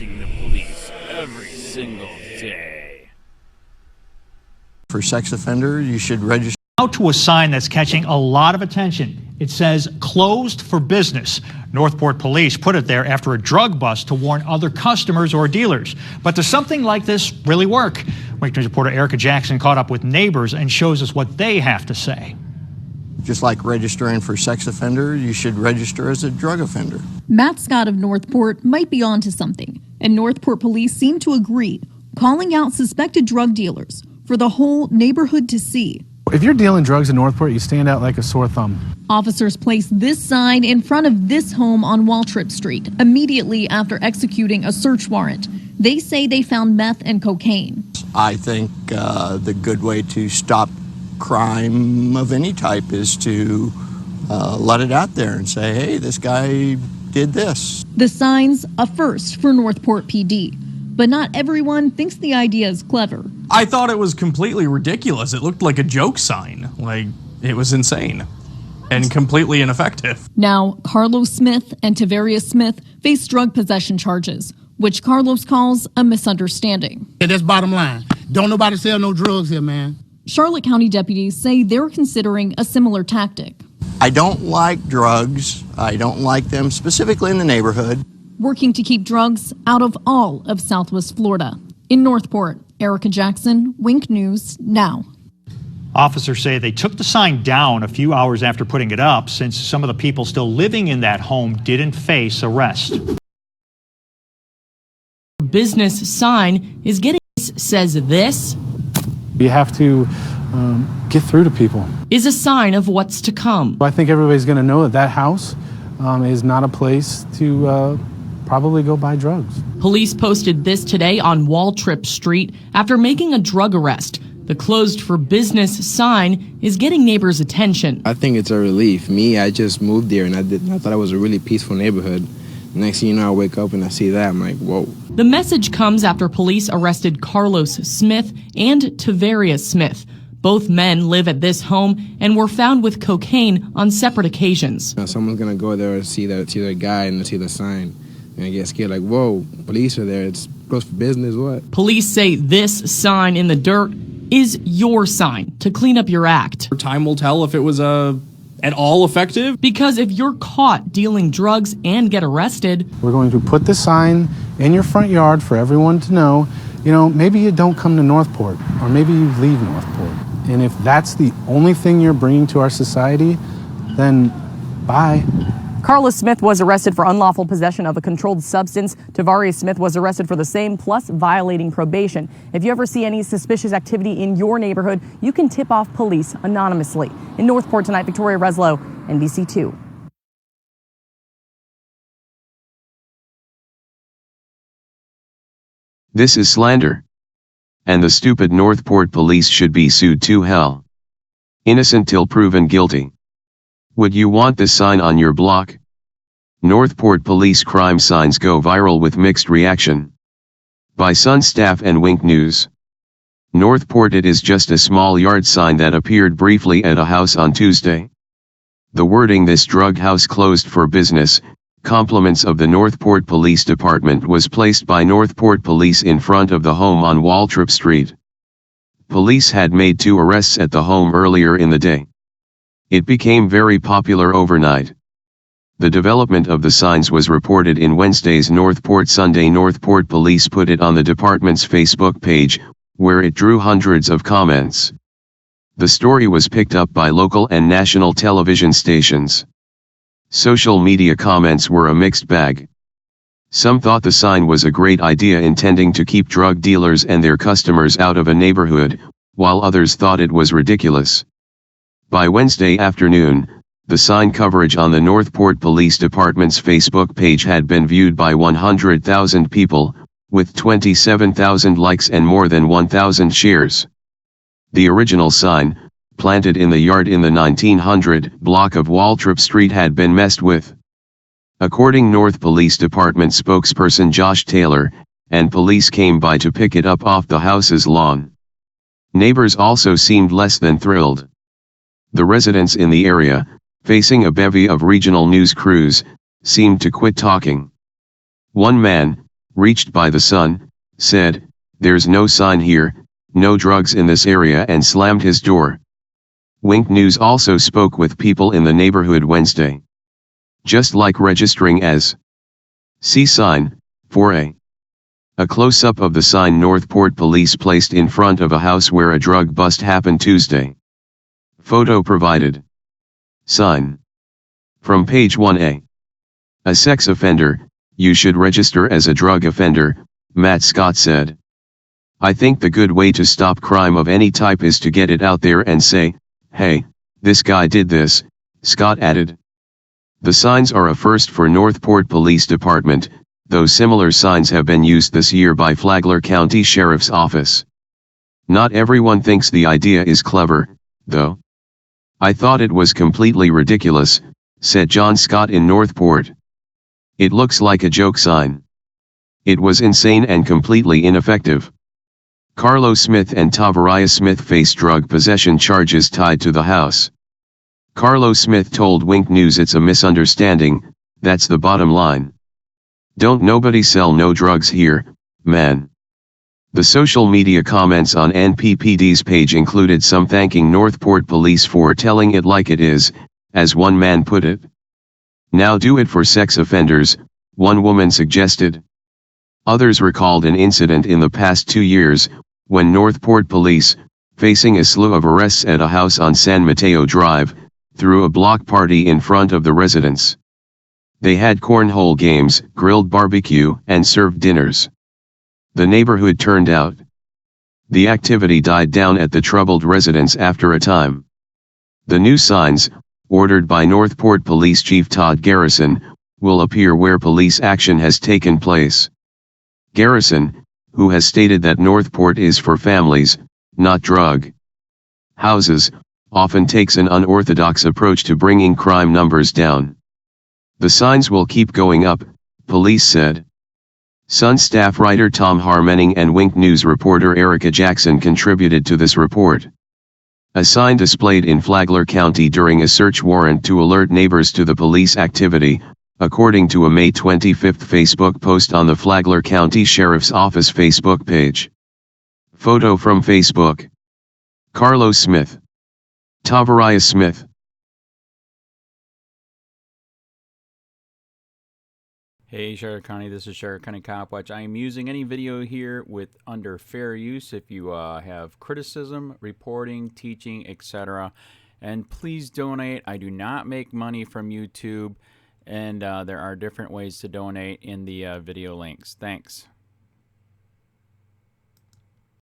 facing the police every single day. For sex offender, you should register. Out to a sign that's catching a lot of attention. It says closed for business. Northport police put it there after a drug bust to warn other customers or dealers. But does something like this really work? Wake News reporter Erica Jackson caught up with neighbors and shows us what they have to say. Just like registering for sex offender, you should register as a drug offender. Matt Scott of Northport might be onto something, and Northport police seem to agree, calling out suspected drug dealers for the whole neighborhood to see. If you're dealing drugs in Northport, you stand out like a sore thumb. Officers placed this sign in front of this home on Waltrip Street immediately after executing a search warrant. They say they found meth and cocaine. I think the good way to stop crime of any type is to let it out there and say, hey, this guy did this. The sign's a first for Northport PD, but not everyone thinks the idea is clever. I thought it was completely ridiculous. It looked like a joke sign. Like, it was insane and completely ineffective. Now, Carlos Smith and Tavarius Smith face drug possession charges, which Carlos calls a misunderstanding. Yeah, that's bottom line. Don't nobody sell no drugs here, man. Charlotte County deputies say they're considering a similar tactic. I don't like drugs. I don't like them specifically in the neighborhood. Working to keep drugs out of all of Southwest Florida. In Northport, Erica Jackson, Wink News Now. Officers say they took the sign down a few hours after putting it up since some of the people still living in that home didn't face arrest. Business sign is getting says this. You have to get through to people. Is a sign of what's to come. I think everybody's going to know that that house is not a place to probably go buy drugs. Police posted this today on Waltrip Street after making a drug arrest. The closed for business sign is getting neighbors' attention. I think it's a relief. I just moved there and I thought it was a really peaceful neighborhood. Next thing you know, I wake up and I see that. I'm like, whoa. The message comes after police arrested Carlos Smith and Tavarius Smith. Both men live at this home and were found with cocaine on separate occasions. Now, someone's going to go there and see the guy and see the sign. And I get scared like, whoa, police are there. It's closed for business, what? Police say this sign in the dirt is your sign to clean up your act. Time will tell if it was at all effective. Because if you're caught dealing drugs and get arrested, we're going to put the sign in your front yard for everyone to know, maybe you don't come to Northport, or maybe you leave Northport. And if that's the only thing you're bringing to our society, then bye. Carlos Smith was arrested for unlawful possession of a controlled substance. Tavarius Smith was arrested for the same, plus violating probation. If you ever see any suspicious activity in your neighborhood, you can tip off police anonymously. In Northport tonight, Victoria Reslow, NBC2. This is slander. And the stupid Northport police should be sued to hell. Innocent till proven guilty. Would you want this sign on your block? Northport police crime signs go viral with mixed reaction. By Sun Staff and Wink News. Northport. It is just a small yard sign that appeared briefly at a house on Tuesday. The wording "This drug house closed for business," compliments of the Northport Police Department, was placed by Northport Police in front of the home on Waltrip Street. Police had made 2 arrests at the home earlier in the day. It became very popular overnight. The development of the signs was reported in Wednesday's Northport Sunday. Northport Police put it on the department's Facebook page, where it drew hundreds of comments. The story was picked up by local and national television stations. Social media comments were a mixed bag. Some thought the sign was a great idea, intending to keep drug dealers and their customers out of a neighborhood, while others thought it was ridiculous. By Wednesday afternoon, the sign coverage on the Northport Police Department's Facebook page had been viewed by 100,000 people, with 27,000 likes and more than 1,000 shares. The original sign, planted in the yard in the 1900 block of Waltrip Street, had been messed with. According North Police Department spokesperson Josh Taylor, and police came by to pick it up off the house's lawn. Neighbors also seemed less than thrilled. The residents in the area, facing a bevy of regional news crews, seemed to quit talking. One man, reached by the Sun, said, "There's no sign here, no drugs in this area," and slammed his door. Wink News also spoke with people in the neighborhood Wednesday. Just like registering as C sign, 4A. A close-up of the sign Northport police placed in front of a house where a drug bust happened Tuesday. Photo provided. Sign. From page 1A. A sex offender, you should register as a drug offender, Matt Scott said. "I think the good way to stop crime of any type is to get it out there and say, hey, this guy did this," Scott added. The signs are a first for Northport Police Department, though similar signs have been used this year by Flagler County Sheriff's Office. Not everyone thinks the idea is clever, though. "I thought it was completely ridiculous," said John Scott in Northport. "It looks like a joke sign. It was insane and completely ineffective." Carlos Smith and Tavaria Smith face drug possession charges tied to the house. Carlos Smith told Wink News, "It's a misunderstanding, that's the bottom line. Don't nobody sell no drugs here, man." The social media comments on NPPD's page included some thanking Northport Police for telling it like it is, as one man put it. "Now do it for sex offenders," one woman suggested. Others recalled an incident in the past 2 years, when Northport Police, facing a slew of arrests at a house on San Mateo Drive, threw a block party in front of the residence. They had cornhole games, grilled barbecue, and served dinners. The neighborhood turned out. The activity died down at the troubled residence after a time. The new signs, ordered by Northport Police Chief Todd Garrison, will appear where police action has taken place. Garrison, who has stated that Northport is for families, not drug houses, often takes an unorthodox approach to bringing crime numbers down. The signs will keep going up, police said. Sun staff writer Tom Harmening and Wink News reporter Erica Jackson contributed to this report. A sign displayed in Flagler County during a search warrant to alert neighbors to the police activity, according to a May 25 Facebook post on the Flagler County Sheriff's Office Facebook page. Photo from Facebook. Carlos Smith. Tavaria Smith. Hey Sheriff County, this is Sheriff County Cop Watch. I am using any video here with under fair use if you have criticism, reporting, teaching, etc. And please donate. I do not make money from YouTube, and there are different ways to donate in the video links. Thanks.